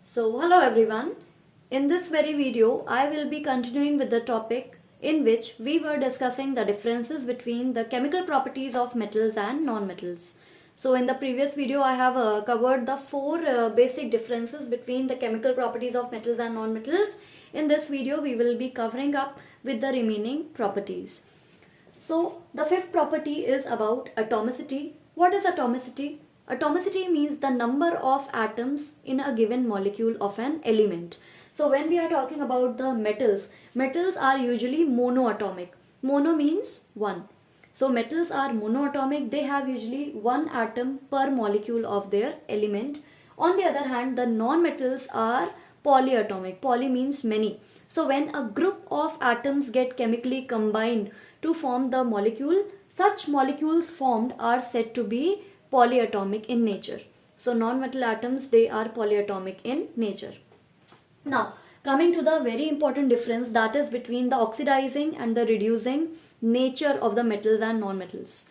So hello everyone. In this very video, I will be continuing with the topic in which we were discussing the differences between the chemical properties of metals and non-metals. So in the previous video, I have covered the four basic differences between the chemical properties of metals and non-metals. In this video, we will be covering up with the remaining properties. So the fifth property is about atomicity. What is atomicity? Atomicity means the number of atoms in a given molecule of an element. So when we are talking about the metals, metals are usually monoatomic. Mono means one. So metals are monoatomic. They have usually one atom per molecule of their element. On the other hand, the non-metals are polyatomic. Poly means many. So when a group of atoms get chemically combined to form the molecule, such molecules formed are said to be polyatomic in nature. So non-metal atoms, they are polyatomic in nature. Now coming to the very important difference, that is between the oxidizing and the reducing nature of the metals and non-metals.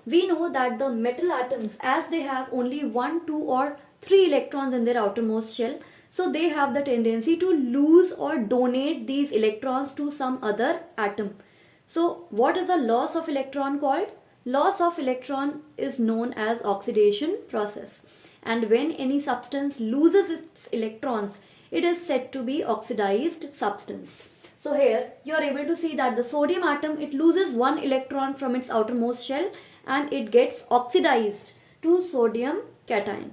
We know that the metal atoms, as they have only 1, 2 or 3 electrons in their outermost shell, so they have the tendency to lose or donate these electrons to some other atom. So what is the loss of electron called? Loss of electron is known as oxidation process. And when any substance loses its electrons, it is said to be oxidized substance. So here you are able to see that the sodium atom, it loses one electron from its outermost shell and it gets oxidized to sodium cation.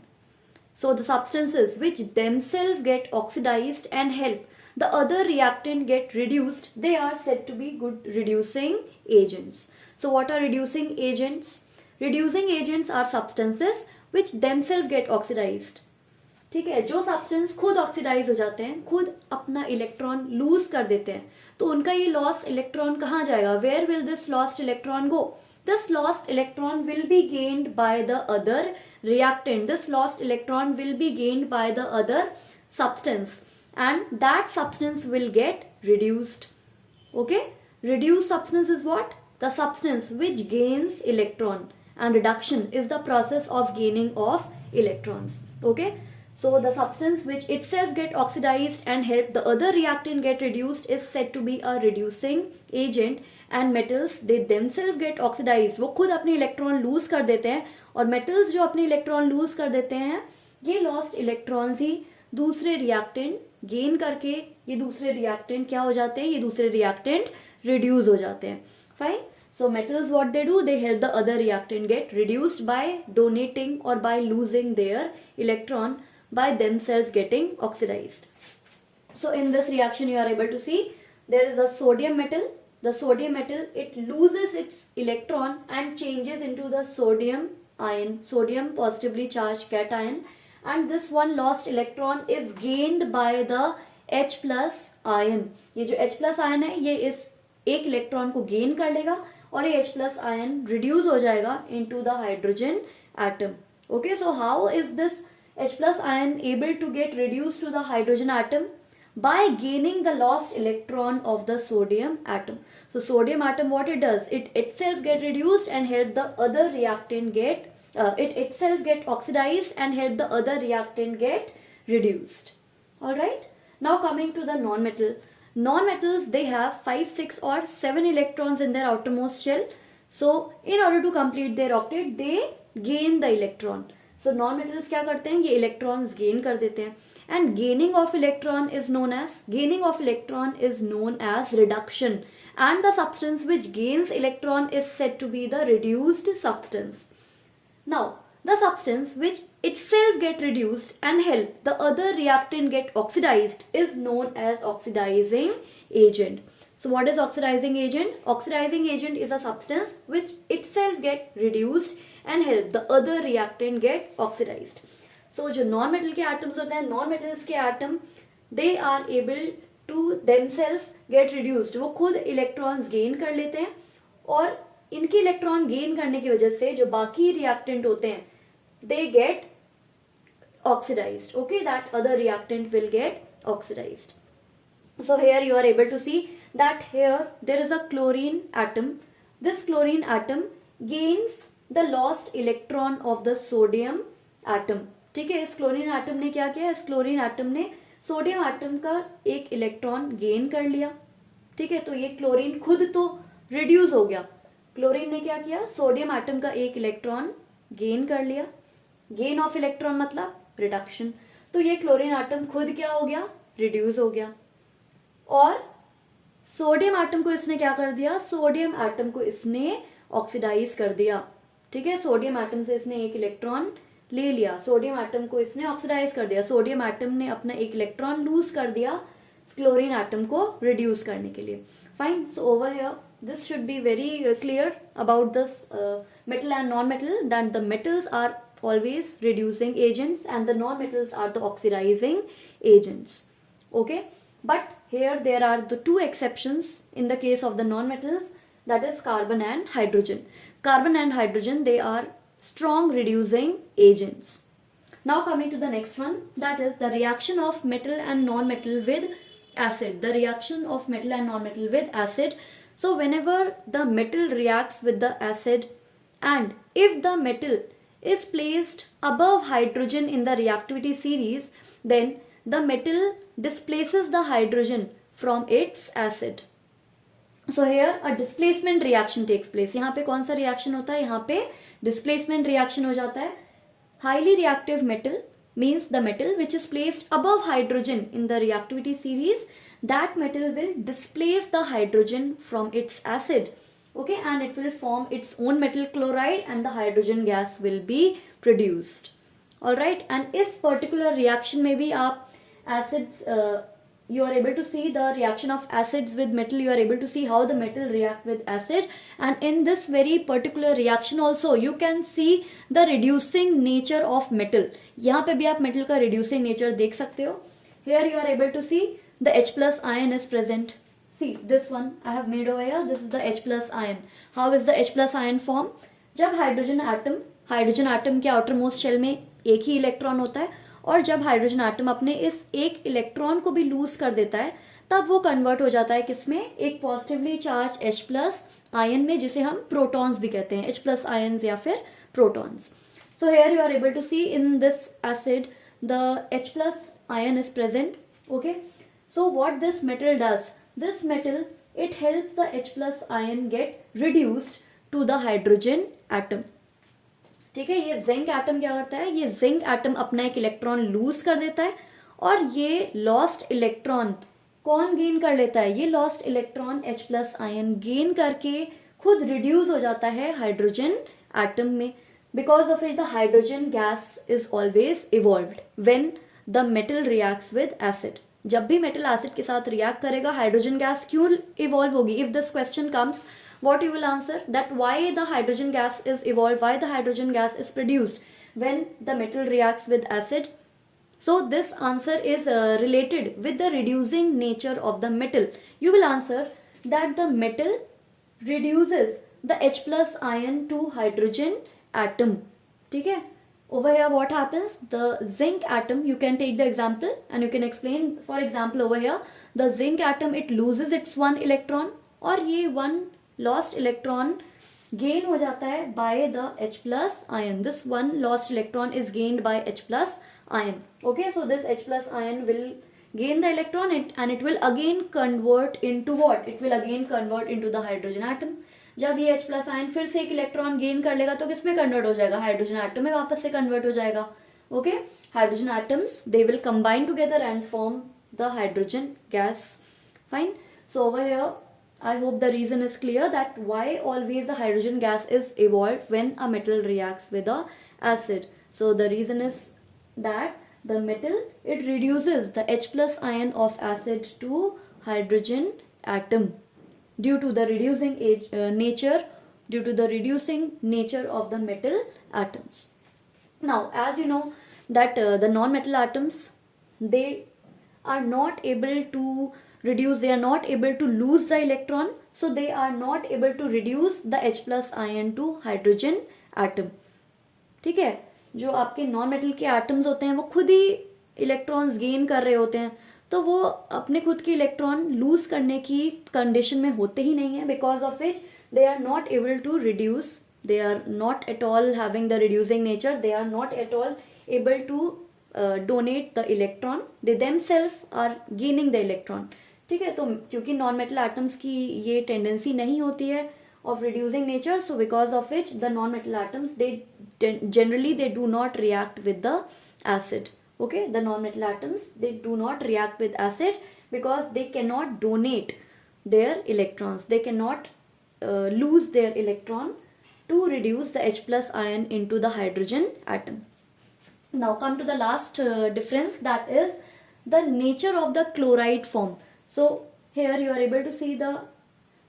So the substances which themselves get oxidized and help the other reactant get reduced, they are said to be good reducing agents. So what are reducing agents? Reducing agents are substances which themselves get oxidized. ठीक है, जो substance खुद oxidise हो जाते हैं, खुद अपना electron lose कर देते हैं, तो उनका ये लॉस इलेक्ट्रॉन कहाँ जाएगा? Where will this lost electron go? This lost electron will be gained by the other reactant. This lost electron will be gained by the other substance, and that substance will get reduced. Okay? Reduced substance is what? The substance which gains electron, and reduction is the process of gaining of electrons. Okay? So the substance which itself get oxidized and help the other reactant get reduced is said to be a reducing agent. And metals, they themselves get oxidized. वो खुद अपने electron lose कर देते हैं, और metals जो अपने electron lose कर देते हैं, ये लॉस्ट इलेक्ट्रॉन्स ही दूसरे रिएक्टेंट गेन करके ये दूसरे रिएक्टेंट क्या हो जाते हैं? ये दूसरे रिएक्टेंट रिड्यूस हो जाते हैं. Fine. So metals, what they do, they help the other reactant get reduced by donating or by losing their electron by themselves getting oxidized. So in this reaction you are able to see there is a sodium metal. The sodium metal, it loses its electron and changes into the sodium ion, sodium positively charged cation, and this one lost electron is gained by the H plus ion. ये जो H plus ion है, ये इस एक electron को gain कर लेगा और ये H plus ion reduce हो जाएगा into the hydrogen atom. Okay, so how is this H plus ion able to get reduced to the hydrogen atom? By gaining the lost electron of the sodium atom. So sodium atom, what it does, it itself get reduced and help the other reactant get it itself get oxidized and help the other reactant get reduced. All right. Now coming to the non-metal. Non-metals, they have 5, 6 or 7 electrons in their outermost shell. So in order to complete their octet, they gain the electron. So non-metals क्या करते हैं? ये electrons gain कर देते हैं. And gaining of electron is known as reduction. And the substance which gains electron is said to be the reduced substance. Now, the substance which itself get reduced and help the other reactant get oxidized is known as oxidizing agent. So what is oxidizing agent? Oxidizing agent is a substance which itself get reduced and help the other reactant get oxidized. So जो non-metal के atoms होते हैं, non-metals के atom, they are able to themselves get reduced. वो खुद electrons gain कर लेते हैं, और इनके electron gain करने की वजह से जो बाकी reactant होते हैं, they get oxidized. Okay, that other reactant will get oxidized. So here you are able to see that here there is a chlorine atom. This chlorine atom gains the lost electron of the sodium atom. ठीक है, इस chlorine atom ने क्या किया, इस chlorine atom ने sodium atom का एक इलेक्ट्रॉन गेन कर लिया। ठीक है, तो ये क्लोरीन खुद तो रिड्यूस हो गया, क्लोरीन ने क्या किया, सोडियम एटम का एक इलेक्ट्रॉन गेन कर लिया। गेन ऑफ इलेक्ट्रॉन मतलब रिडक्शन, तो ये क्लोरीन एटम खुद क्या हो गया, रिड्यूस हो गया। और सोडियम एटम को इसने क्या कर दिया, सोडियम एटम को इसने ऑक्सीडाइज कर दिया। ठीक है, सोडियम एटम से इसने एक इलेक्ट्रॉन ले लिया, सोडियम एटम को इसने ऑक्सीडाइज कर दिया, सोडियम एटम ने अपना एक इलेक्ट्रॉन लूज कर दिया क्लोरीन एटम को रिड्यूस करने के लिए। Fine, so over here this should be very clear about this metal and non-metal, that the metals are always reducing agents and the non-metals are the oxidizing agents. Okay, but here there are the two exceptions in the case of the non-metals, that is carbon and hydrogen. Carbon and hydrogen, they are strong reducing agents. Now coming to the next one, that is the reaction of metal and non-metal with acid. The reaction of metal and non-metal with acid. So whenever the metal reacts with the acid and if the metal is placed above hydrogen in the reactivity series, then the metal displaces the hydrogen from its acid. So here a displacement reaction takes place. यहाँ पे कौन सा reaction होता है, यहाँ पे displacement reaction हो जाता है। Highly reactive metal means the metal which is placed above hydrogen in the reactivity series, that metal will displace the hydrogen from its acid. Okay, and it will form its own metal chloride and the hydrogen gas will be produced. All right, and इस particular reaction में भी आप acids you are able to see the reaction of acids with metal, you are able to see how the metal react with acid, and in this very particular reaction also you can see the reducing nature of metal. यहाँ पे भी आप metal का reducing nature देख सकते हो। Here you are able to see the H plus ion is present. See this one I have made over here, this is the H plus ion. How is the H plus ion form? जब hydrogen atom के outermost shell में एक ही electron होता है और जब hydrogen atom अपने इस एक इलेक्ट्रॉन को भी लूज कर देता है तब वो कन्वर्ट हो जाता है किसमें, एक positively charge H plus ion में, जिसे हम प्रोटॉन्स भी कहते हैं, H प्लस आयन्स या फिर protons. So here you are able to see in this acid the H plus ion is present. Okay, so what this metal does, this metal it helps the H plus ion get reduced to the hydrogen atom. ठीक है, ये zinc atom क्या करता है, ये zinc atom अपना एक electron lose कर देता है और ये लॉस्ट इलेक्ट्रॉन कौन गेन कर लेता है, ये lost electron H plus ion gain करके खुद रिड्यूस हो जाता है हाइड्रोजन एटम में, because of it the hydrogen gas is always evolved when the metal reacts with acid. जब भी मेटल एसिड के साथ रिएक्ट करेगा हाइड्रोजन गैस क्यों इवॉल्व होगी, if this question comes what you will answer, that why the hydrogen gas is evolved, why the hydrogen gas is produced when the metal reacts with acid. So this answer is related with the reducing nature of the metal. You will answer that the metal reduces the H plus ion to hydrogen atom. ठीक है, over here what happens, the zinc atom, you can take the example and you can explain. For example, over here the zinc atom, it loses its one electron और ये one lost electron gain हो जाता है by the H plus ion. This one lost electron is gained by H plus ion. Okay, so this H plus ion will gain the electron and it will again convert into what? It will again convert into the hydrogen atom. जब ये H plus ion फिर से एक electron gain कर लेगा तो किस में कन्वर्ट हो जाएगा, हाइड्रोजन एटम में वापस से कन्वर्ट हो जाएगा। Okay, hydrogen atoms they will combine together and form the hydrogen gas. Fine, so over here I hope the reason is clear that why always the hydrogen gas is evolved when a metal reacts with a acid. So the reason is that the metal, it reduces the H plus ion of acid to hydrogen atom due to the reducing nature, due to the reducing nature of the metal atoms. Now as you know that the non-metal atoms, they are not able to reduce, they are not able to lose the electron, so they are not able to reduce the H plus ion to hydrogen atom. ठीक है, जो आपके non metal के atoms होते हैं वो खुद ही electrons gain कर रहे होते हैं, तो वो अपने खुद के इलेक्ट्रॉन लूज करने की कंडीशन में होते ही नहीं है, because of which they are not able to reduce, they are not at all having the reducing nature, they are not at all able to donate the electron, they themselves are gaining the electron. ठीक है, तो क्योंकि non metal atoms की ये tendency नहीं होती है of reducing nature, so because of which the non-metal atoms, they generally they do not react with the acid. Okay, the non-metal atoms, they do not react with acid because they cannot donate their electrons, they cannot lose their electron to reduce the H plus ion into the hydrogen atom. Now come to the last difference, that is the nature of the chloride form. So here you are able to see the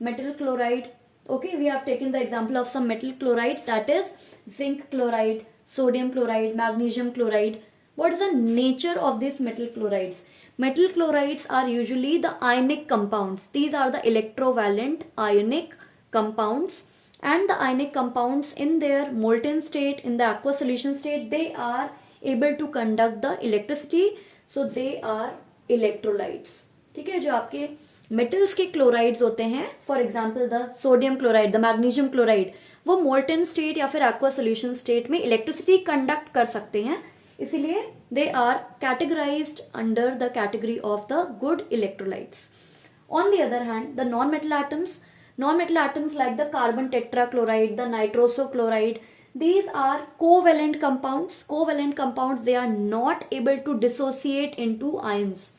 metal chloride. Okay, we have taken the example of some metal chlorides, that is zinc chloride, sodium chloride, magnesium chloride. What is the nature of these metal chlorides? Metal chlorides are usually the ionic compounds. These are the electrovalent ionic compounds, and the ionic compounds in their molten state, in the aqueous solution state, they are able to conduct the electricity, so they are electrolytes. ठीक है, जो आपके metals के chlorides होते हैं, for example the sodium chloride, the magnesium chloride, वो molten state या फिर एक्वा सोल्यूशन स्टेट में इलेक्ट्रिसिटी कंडक्ट कर सकते हैं, इसीलिए they are categorised under the category of the good electrolytes. On the other hand, the non metal atoms like the carbon tetrachloride, the nitroso chloride, these are covalent compounds, they are not able to dissociate into ions.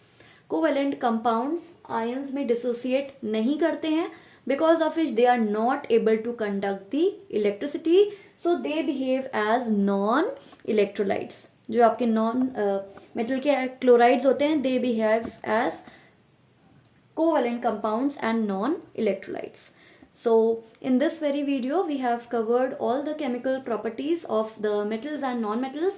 Covalent compounds ions में dissociate नहीं करते हैं, because of which they are not able to conduct the electricity, so they behave as non electrolytes. जो आपके non metal के chlorides होते हैं, they behave as covalent compounds and non electrolytes. So in this very video we have covered all the chemical properties of the metals and non-metals.